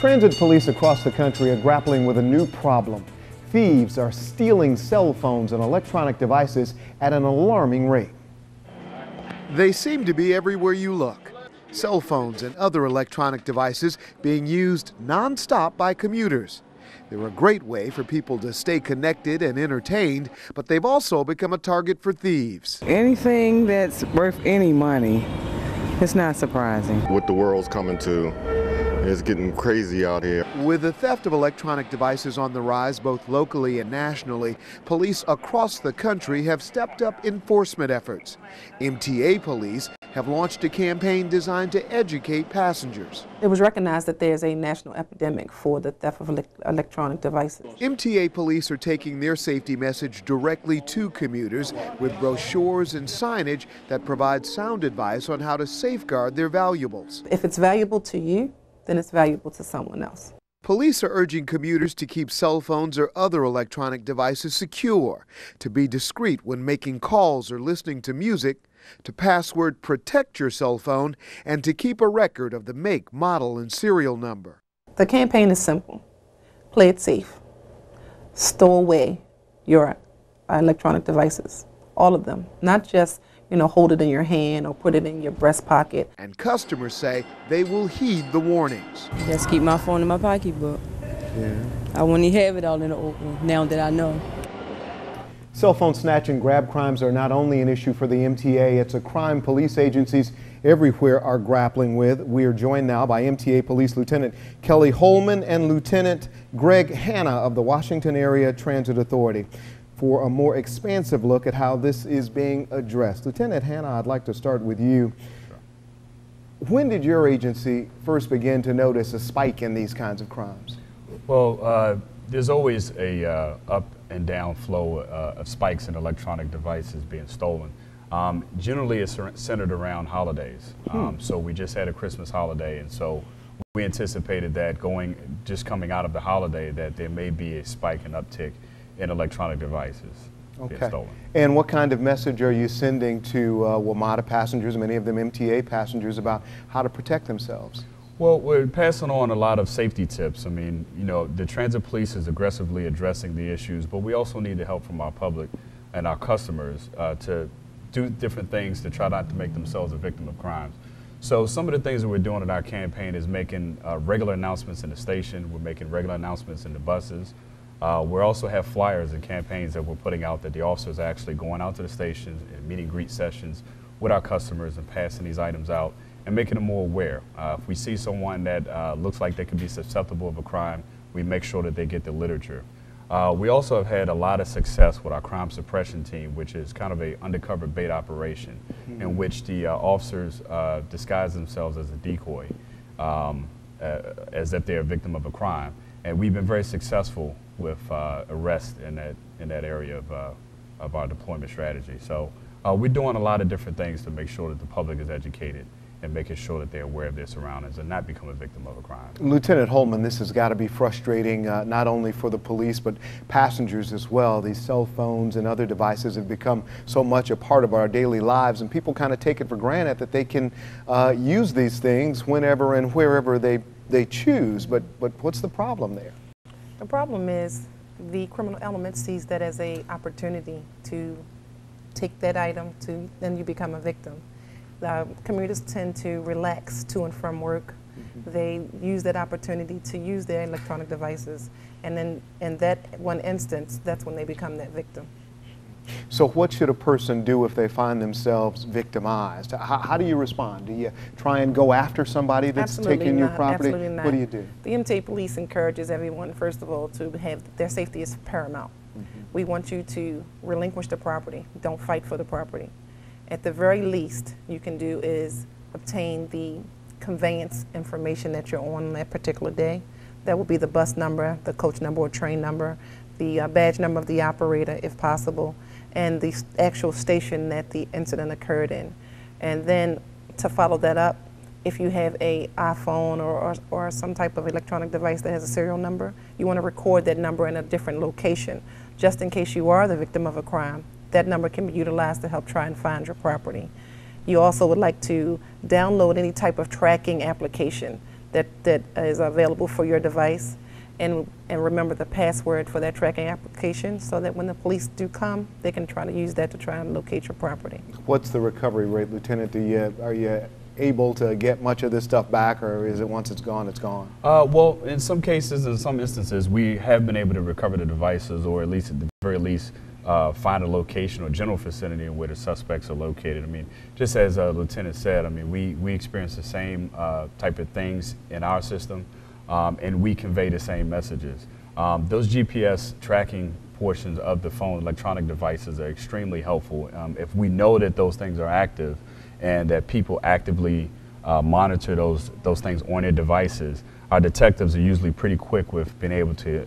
Transit police across the country are grappling with a new problem. Thieves are stealing cell phones and electronic devices at an alarming rate. They seem to be everywhere you look. Cell phones and other electronic devices being used non-stop by commuters. They're a great way for people to stay connected and entertained, but they've also become a target for thieves. Anything that's worth any money, it's not surprising. What the world's coming to, it's getting crazy out here. With the theft of electronic devices on the rise both locally and nationally, police across the country have stepped up enforcement efforts. MTA police have launched a campaign designed to educate passengers. It was recognized that there's a national epidemic for the theft of electronic devices. MTA police are taking their safety message directly to commuters with brochures and signage that provide sound advice on how to safeguard their valuables. If it's valuable to you, then it's valuable to someone else. Police are urging commuters to keep cell phones or other electronic devices secure, to be discreet when making calls or listening to music, to password protect your cell phone, and to keep a record of the make, model, and serial number. The campaign is simple. Play it safe. Stow away your electronic devices, all of them, not just hold it in your hand or put it in your breast pocket. And customers say they will heed the warnings. Just keep my phone in my pocketbook. Yeah. I wouldn't even have it all in the open now that I know. Cell phone snatch and grab crimes are not only an issue for the MTA, it's a crime police agencies everywhere are grappling with. We are joined now by MTA Police Lieutenant Kelly Holman and Lieutenant Greg Hanna of the Washington Area Transit Authority for a more expansive look at how this is being addressed. Lieutenant Hanna, I'd like to start with you. When did your agency first begin to notice a spike in these kinds of crimes? Well, there's always a up and down flow of spikes in electronic devices being stolen. Generally, it's centered around holidays. So we just had a Christmas holiday, and so we anticipated that coming out of the holiday that there may be a spike and uptick in electronic devices being stolen. And what kind of message are you sending to WMATA passengers, many of them MTA passengers, about how to protect themselves? Well, we're passing on a lot of safety tips. I mean, the transit police is aggressively addressing the issues, but we also need the help from our public and our customers to do different things to try not to make themselves a victim of crimes. So some of the things that we're doing in our campaign is making regular announcements in the station. We're making regular announcements in the buses. We also have flyers and campaigns that we're putting out that the officers are actually going out to the stations and meet and greet sessions with our customers and passing these items out and making them more aware. If we see someone that looks like they could be susceptible of a crime, we make sure that they get the literature. We also have had a lot of success with our crime suppression team, which is kind of a undercover bait operation in which the officers disguise themselves as a decoy, as if they're a victim of a crime. And we've been very successful with arrests in that area of our deployment strategy. So we're doing a lot of different things to make sure that the public is educated and making sure that they're aware of their surroundings and not become a victim of a crime. Lieutenant Holman, this has got to be frustrating not only for the police but passengers as well. These cell phones and other devices have become so much a part of our daily lives, and people kind of take it for granted that they can use these things whenever and wherever they choose. But what's the problem there? The problem is the criminal element sees that as an opportunity to take that item, then you become a victim. Commuters tend to relax to and from work. They use that opportunity to use their electronic devices, and then in that one instance, that's when they become that victim. So what should a person do if they find themselves victimized? How do you respond? Do you try and go after somebody that's taking your property? Absolutely not. What do you do? The MTA police encourages everyone, first of all, to have their safety is paramount. We want you to relinquish the property. Don't fight for the property. At the very least you can do is obtain the conveyance information that you're on that particular day. That will be the bus number, the coach number or train number, the badge number of the operator if possible, and the actual station that the incident occurred in. And then to follow that up, if you have an iPhone or some type of electronic device that has a serial number, you want to record that number in a different location, just in case you are the victim of a crime. That number can be utilized to help try and find your property. You also would like to download any type of tracking application that is available for your device. And remember the password for that tracking application so that when the police do come, they can try to use that to try and locate your property. What's the recovery rate, Lieutenant? Are you able to get much of this stuff back, or is it once it's gone, it's gone? Well, in some cases, in some instances, we have been able to recover the devices, or at least at the very least find a location or general vicinity where the suspects are located. I mean, just as Lieutenant said, I mean, we experience the same type of things in our system. And we convey the same messages. Those GPS tracking portions of the phone, electronic devices, are extremely helpful. If we know that those things are active and that people actively monitor those things on their devices, our detectives are usually pretty quick with being able to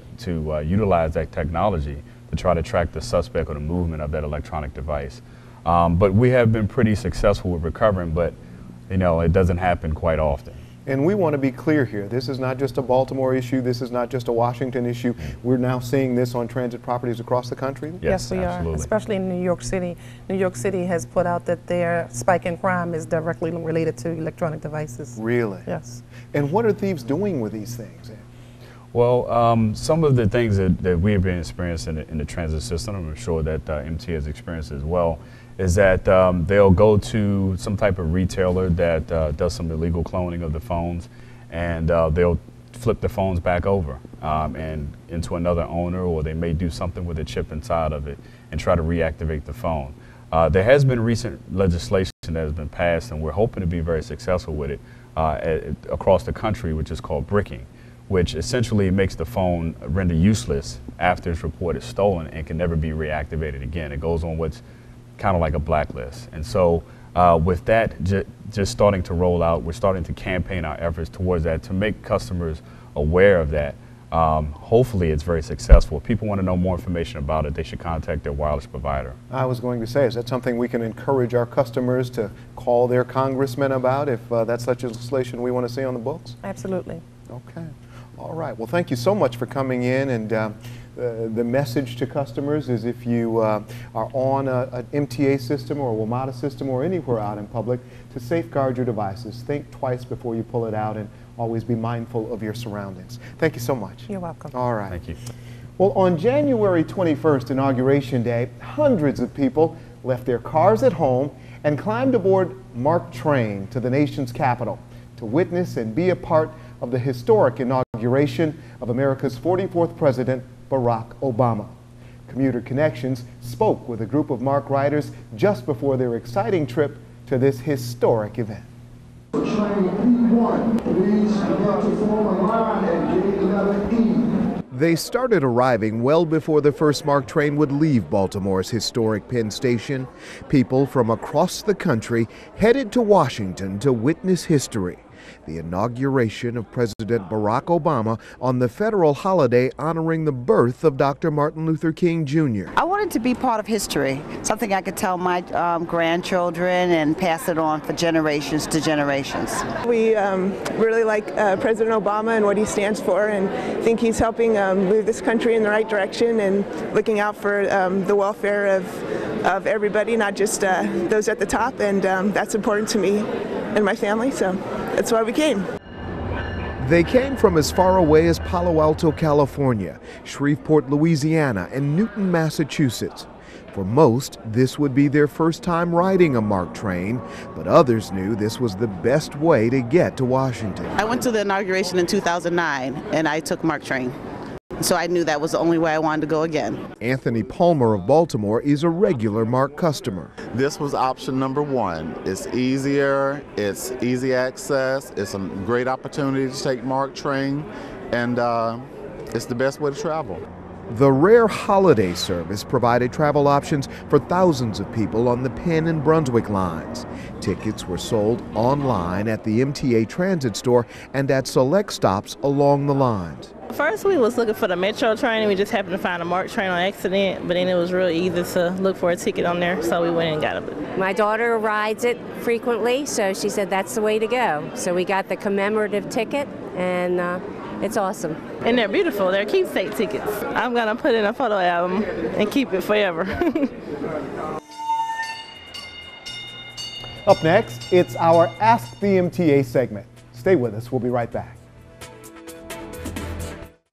utilize that technology to try to track the suspect or the movement of that electronic device. But we have been pretty successful with recovering, but you know, it doesn't happen quite often. And we want to be clear here. This is not just a Baltimore issue. This is not just a Washington issue. We're now seeing this on transit properties across the country. Yes, we absolutely. are, especially in New York City. New York City has put out that their spike in crime is directly related to electronic devices. Really? Yes. And what are thieves doing with these things? Well, some of the things that we have been experiencing in the transit system, I'm sure that MTA has experienced as well, is that they'll go to some type of retailer that does some illegal cloning of the phones, and they'll flip the phones back over and into another owner, or they may do something with a chip inside of it and try to reactivate the phone. There has been recent legislation that has been passed, and we're hoping to be very successful with it across the country, which is called bricking, which essentially makes the phone render useless after it's reported stolen and can never be reactivated again. It goes on what's kind of like a blacklist. And so with that just starting to roll out, we're starting to campaign our efforts towards that to make customers aware of that. Hopefully it's very successful. If people want to know more information about it, they should contact their wireless provider. I was going to say, is that something we can encourage our customers to call their congressmen about if that's legislation we want to see on the books? Absolutely. Okay. All right. Well, thank you so much for coming in. And the message to customers is if you are on an MTA system or a WMATA system or anywhere out in public, to safeguard your devices. Think twice before you pull it out, and always be mindful of your surroundings. Thank you so much. You're welcome. All right. Thank you. Well, on January 21st, Inauguration Day, hundreds of people left their cars at home and climbed aboard MARC Train to the nation's capital to witness and be a part of the historic inauguration of America's 44th President, Barack Obama. Commuter Connections spoke with a group of MARC riders just before their exciting trip to this historic event. Train E1, please begin to form a line at gate letter E. They started arriving well before the first MARC train would leave Baltimore's historic Penn Station. People from across the country headed to Washington to witness history. The inauguration of President Barack Obama on the federal holiday honoring the birth of Dr. Martin Luther King Jr. I wanted to be part of history, something I could tell my grandchildren and pass it on for generations to generations. We really like President Obama and what he stands for, and think he's helping move this country in the right direction and looking out for the welfare of everybody, not just those at the top, and that's important to me and my family, so that's why we came. They came from as far away as Palo Alto, California, Shreveport, Louisiana, and Newton, Massachusetts. For most, this would be their first time riding a MARC train, but others knew this was the best way to get to Washington. I went to the inauguration in 2009, and I took MARC train. So I knew that was the only way I wanted to go again. Anthony Palmer of Baltimore is a regular MARC customer. This was option number one. It's easier, it's easy access, it's a great opportunity to take MARC train, and it's the best way to travel. The rare holiday service provided travel options for thousands of people on the Penn and Brunswick lines. Tickets were sold online at the MTA transit store and at select stops along the lines. First we was looking for the Metro train, and we just happened to find a MARC train on accident, but then it was real easy to look for a ticket on there, so we went and got it. My daughter rides it frequently, so she said that's the way to go. So we got the commemorative ticket, and it's awesome. And they're beautiful. They're keepsake tickets. I'm going to put in a photo album and keep it forever. Up next, it's our Ask the MTA segment. Stay with us. We'll be right back.